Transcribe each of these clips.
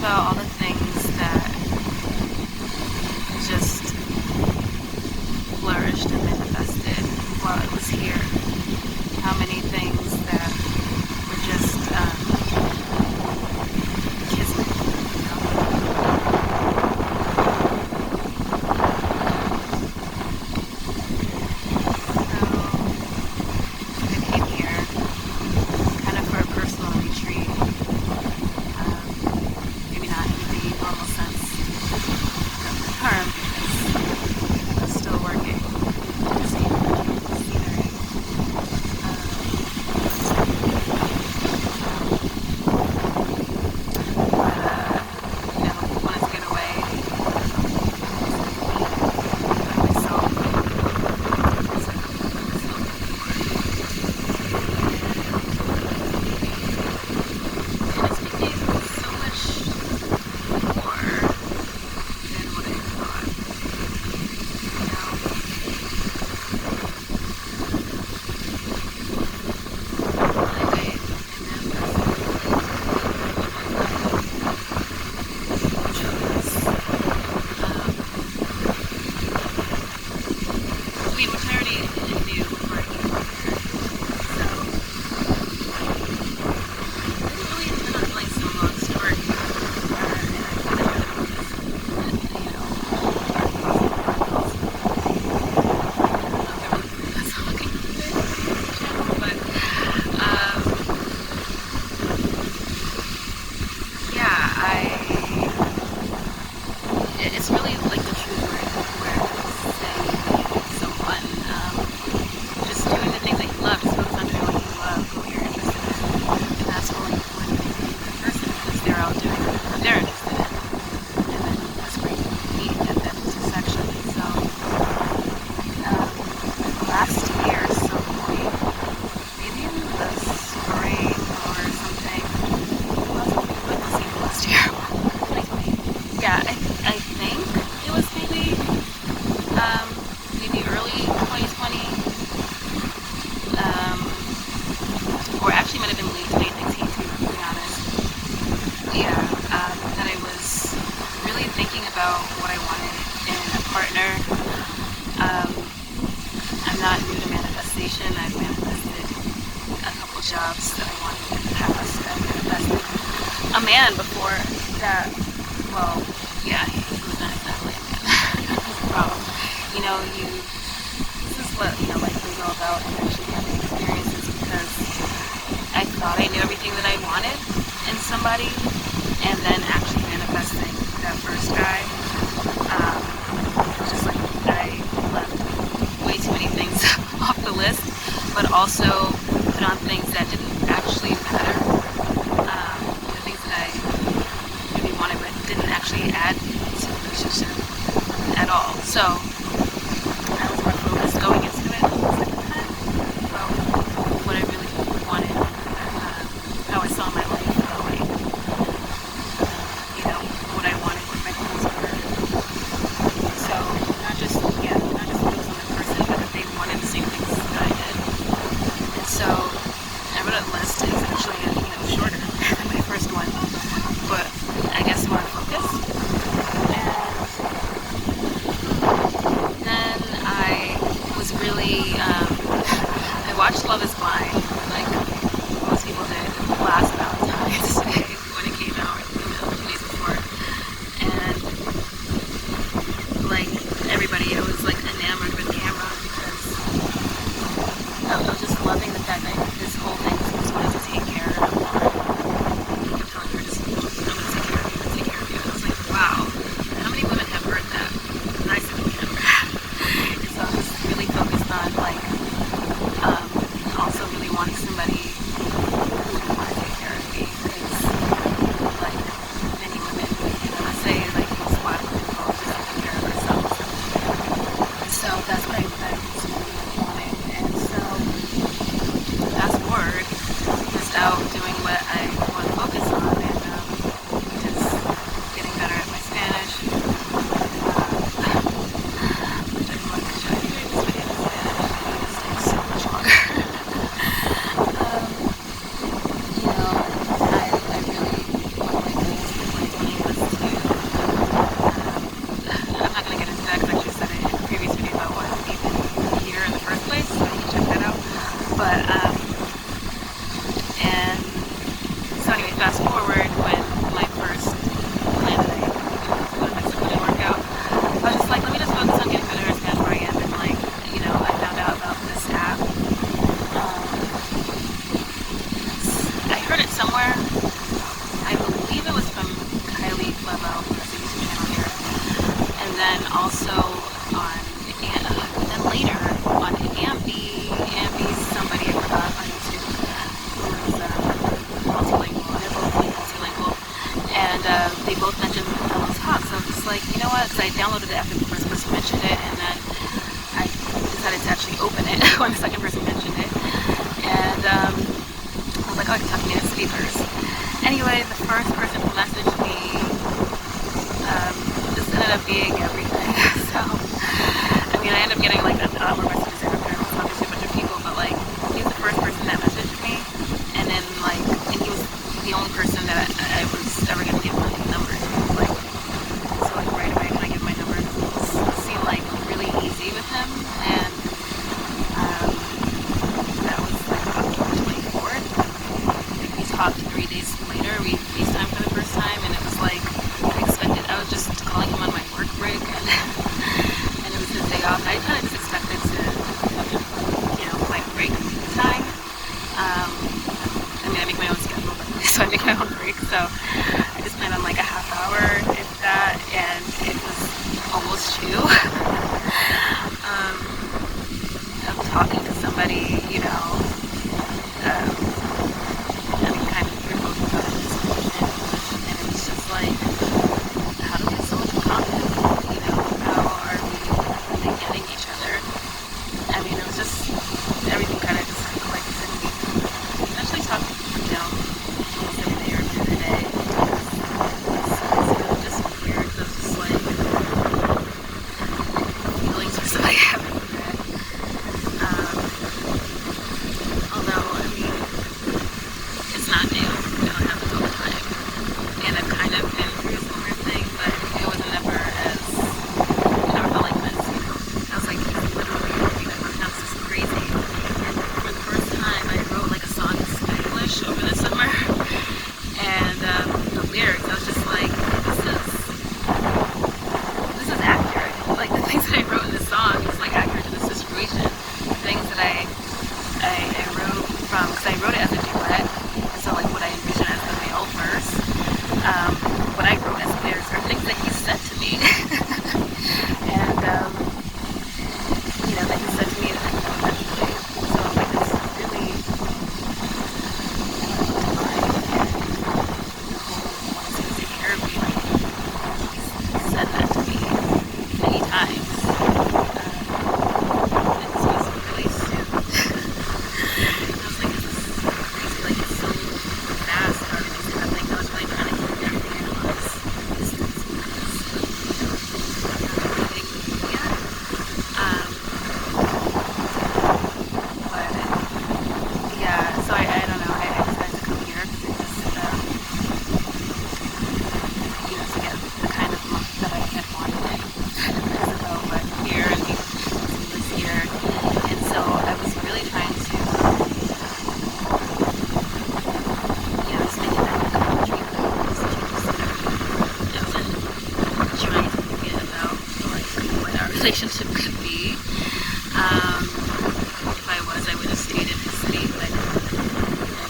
about all the things that just flourished and manifested while I was here. How many things that were just kismet, you know? So I came here kind of for a personal retreat. Maybe not in the normal sense of the term, because I was still working. Scenery. Wanted to get away by myself. And it's became so much more than what I thought. Which I already knew before I came over here. So, I didn't really intend on telling some long story. And I think that that's all looking good. But, it's really like the truth where saying someone, just doing the things that you love, just focus on doing what you love, what you're interested in, and that's when you meet the person, because they're all doing what they're interested in, and then that's where you meet at that intersection. So, last year, some point, maybe in the spring or something, last year, 2020. Yeah, I think it was maybe early 2020, or actually might have been late 2019 to be honest. Yeah, that I was really thinking about what I wanted in a partner. I'm not new to manifestation. I've manifested a couple jobs that I wanted in the past. I've manifested a man before that. Well, yeah, he was not exactly a man. That was a problem. You know, this is what, life is all about, and actually having experiences, because I thought I knew everything that I wanted in somebody, and then actually manifesting that first guy, just like I left way too many things off the list, but also put on things that didn't actually matter. The things that I really wanted but didn't actually add to the relationship at all. So I was more focused going into it the second time about what I really wanted, how I saw my life going, what I wanted, what my goals were. So not just focus on the person, but that they wanted the same things that I did. And so I wrote a list. It's actually shorter than my first one, but I guess more focused. And fast forward when my first plan that I go to Mexico didn't work out. I was just like, let me just focus on getting better at Spanish where I am. And like, I found out about this app. I heard it somewhere. I believe it was from Kylie Flavel, who has a YouTube channel here. And then also then later on Ambi's somebody I forgot on YouTube who was multilingual. They're both like multilingual. And they both mentioned Hello Talk. So I was just like, you know what? Because I downloaded it after the first person mentioned it, and then I decided to actually open it when the second person mentioned it. And I was like, oh, I can talk to native speakers. Anyway, the first person who messaged me just ended up being everything. So, I mean, I ended up getting like a lot more messages after. I was talking to a bunch of people, but like, he was the first person that messaged me, and then like, and he was the only person that I was ever gonna give my number to. Like, so like right away when I give my number, it seemed like really easy with him, and that was like October 24th. We talked 3 days later. We FaceTimed for the first time, and it was like unexpected. I was just calling him on my work break, and it was his day off. I kind of just expected to, my break time. I mean, I make my own schedule, so I make my own break. So I just planned on like a half hour, if that, and it was almost 2. Of talking to somebody, I mean, kind of we're both talking to someone in English, and it was just like, how do we have so much in common? How are we really getting each other? I mean, it was just everything kind of just clicked, and we actually talked, almost every day or every other day. It was just weird. It was just like feelings for somebody I haven't met. Although, I mean, it's not new. It don't happen all the time. And I've kind of been through a similar thing, but it was never felt like this. I was like, literally, this is crazy. And for the first time, I wrote like a song in Spanglish over the summer. And the lyrics, I was just like, this is accurate. Like the things that I wrote in this song is like accurate to this situation. The things that I wrote from, because I wrote it as a duet, and so like what I envision as the male verse, what I wrote as lyrics are things that he said to me, and that he said to me eventually. So like it's really divine, and the whole wanting to take care of me, like he's said that to me many times. And this was really soon. I was like, this is crazy, like it's so fast how everything's happening. I was really trying to keep everything in this distance because yeah. But yeah, so I don't know, I decided to come here because it just to get the kind of month that I had wanted in Mexico, but here, and he lives here, and so I was really trying to just make it back in the country, but I was trying to forget about like what our relationship could be. If I would have stayed in his city, but I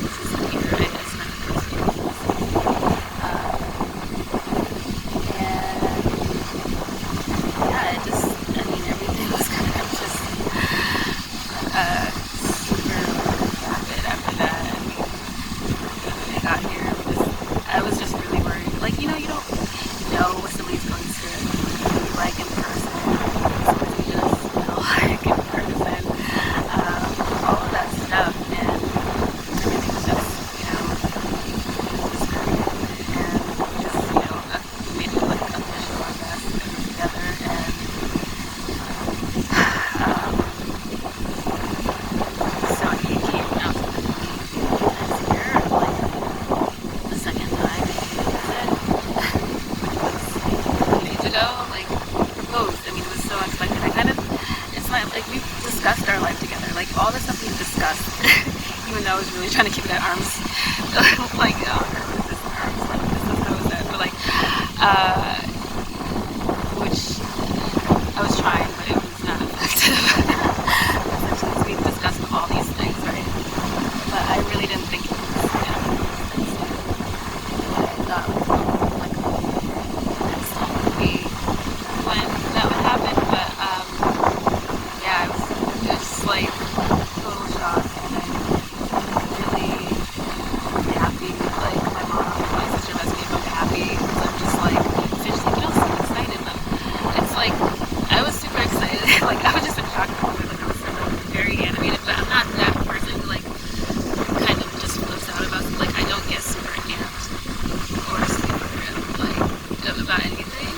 was just here. I spent the first few months in his city. And yeah, everything was kind of just super rapid after that. I mean, when I got here, I was just really worried. Like, you don't know what somebody's going to be like in person. Somebody just like in person. All of that stuff, and everything was just, just great. And just, made it like official, I guess, that we're together. And so he came out to visit me a few times here, like the second time he came to visit, which was 2 days ago. Like, he proposed. I mean, it was so unexpected. It's not like we've discussed our life together, like all the stuff we've discussed, even though I was really trying to keep it at arm's like uh, which I was trying, but it was not effective. Since we discussed all these things, right? But I really didn't think it was what I thought like next would be when that would happen. But yeah, it was just like total shock, and I'm really happy. Like my mom, my sister messaged me if I'm happy because I'm just like, so she's like, you don't seem excited. But it's like I was super excited. Like I was just in shock. Like I was like, very animated, but I'm not that person who like kind of just flips out about something. Like I don't get super amped or super like about anything.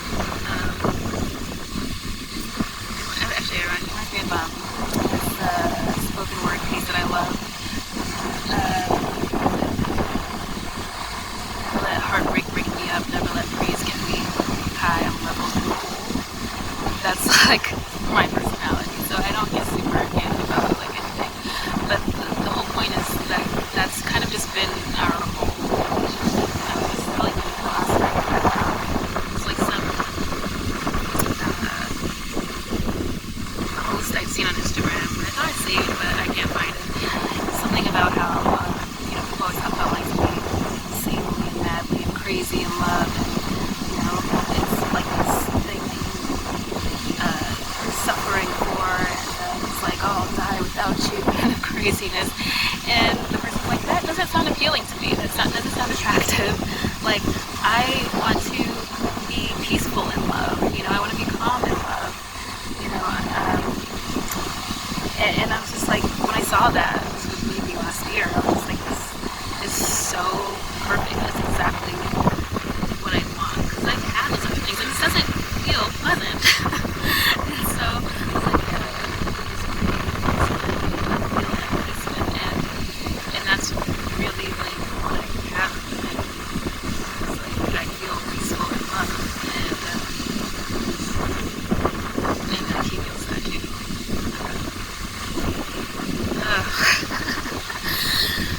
Actually, it reminds me of this spoken word piece that I love. Never let heartbreak break me up. Never let praise get me high. I'm level and cool. That's like my personality. So I don't get super amped about like anything. But the whole point is that that's kind of just been our whole relationship. I was just telling you last night that it's like some post I've seen on Instagram. I thought I saved, but I can't find it. Something about how people always talk about like being insanely and madly and crazy in love, and it's like this thing that you're suffering for, and it's like, oh, I'll die without you kind of craziness. And the person's like, that doesn't sound appealing to me. Doesn't sound attractive. Like I want to be peaceful in love. I want to be calm in love. And I was just like, when I saw that, this was maybe last year, I was just like, this is so perfect. That's exactly what I want. Because I've had those other things, and this doesn't feel pleasant. And so I was like, yeah, and that's really like what I have. It's like I feel peaceful in love, and he feels that too.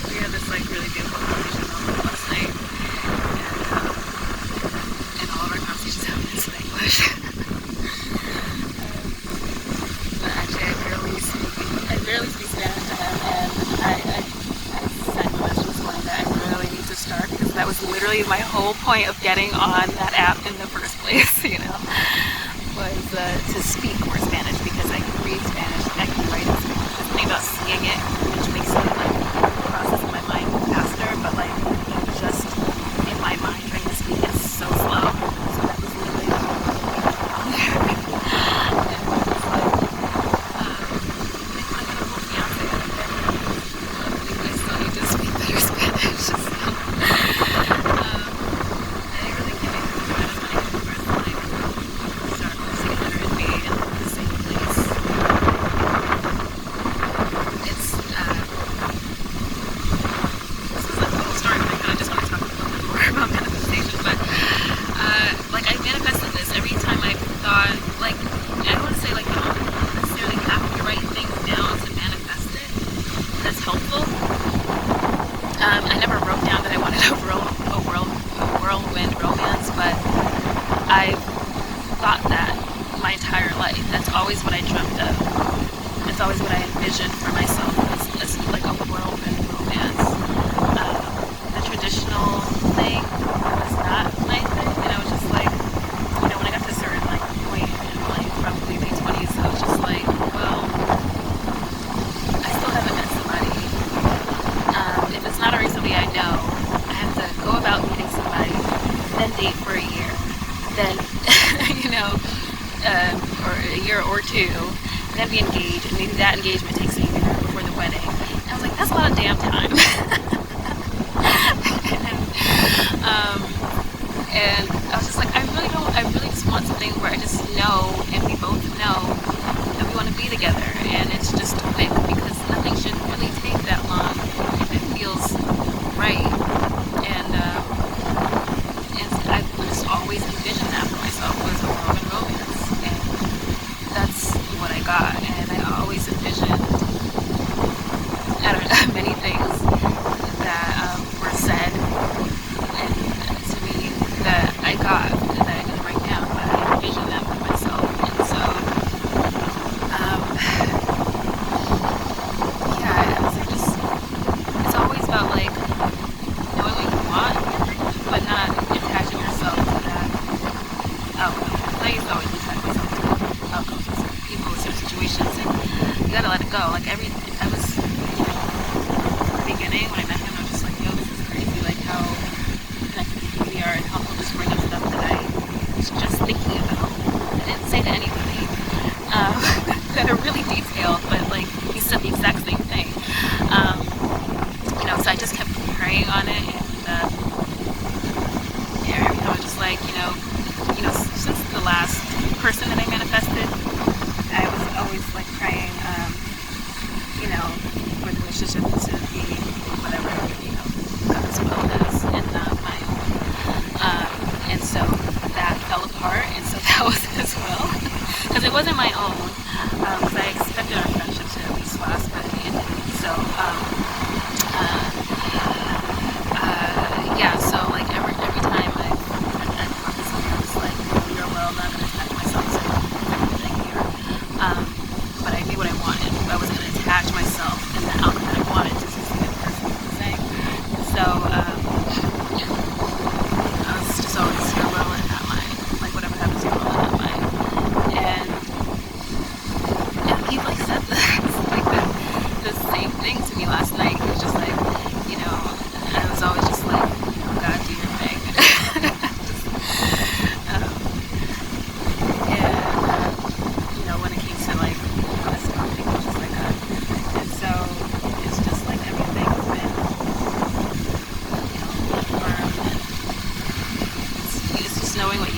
We had this like really beautiful conversation last night, and all of our conversations have been in English. But actually, I barely speak Spanish to him, and I sent him a message this morning that I really need to start, because that was literally my whole point of getting on that app in the first place. Was to speak more Spanish, because I can read Spanish, I can write in Spanish. The thing about seeing it, which makes it like process in my mind faster, but like just in my mind trying to speak is so slow. So that was literally the whole thing on there. And it was like, I'm gonna hold fiance out of it. I still need to speak better Spanish. So, I really can't make it as many people like start listening better and be in the same place. It's this is a total story, but I kind of just want to talk a little bit more about manifestation. But like I manifested this every time I thought, like, I don't want to say like you don't necessarily have to write things down to manifest it. That's helpful. I never wrote down that I wanted a whirlwind romance, but I've thought that my entire life. That's always what I dreamt of. It's always what I envisioned for myself as like a whirlwind romance. The traditional thing was not my thing, and I was just like, when I got to a certain like point in like probably late 20s, I was just like, well, I still haven't met somebody. If it's not already somebody I know, I have to go about meeting somebody, then date for a year, then or a year or two, and then be engaged, and maybe that engagement takes a year before the wedding. And I was like, that's a lot of damn time. And I was just like, I really just want something where I just know, and we both know that we want to be together, and it's just quick, because nothing should really take that long if it feels right. And I've just always envisioned that for myself, was a whirlwind romance, and that's what I got. And I always envisioned, many things that were said and to me that I got. go. Like I was, in the beginning when I met him, I was just like, yo, this is crazy. Like how connected we are and how he'll just bring up stuff that I was just thinking about. I didn't say to anybody. That are really detailed, but like he said the exact same thing. So I just kept praying on it, and yeah, I was just like, since the last person that I manifested, I was always like praying, for the relationship to be whatever, God's will is, and not my own. And so that fell apart, and so that was as well, because it wasn't my own. Because I expected our friendship to at least last, but it didn't. So, yeah. So like every time I talk to someone, it's like, you're well, I'm not gonna attach myself to everything here. But I knew what I wanted. I wasn't gonna attach myself in the outcome that I wanted to just be the person who was saying. So, I was just always well in that line. Like whatever happens, you're well in that line. And he like said the same thing to me last night. He was just like, I was always just like, God, do your thing. And when it came to like this topic, it was just like that. And so it's just like everything's been, firm, and it's just knowing what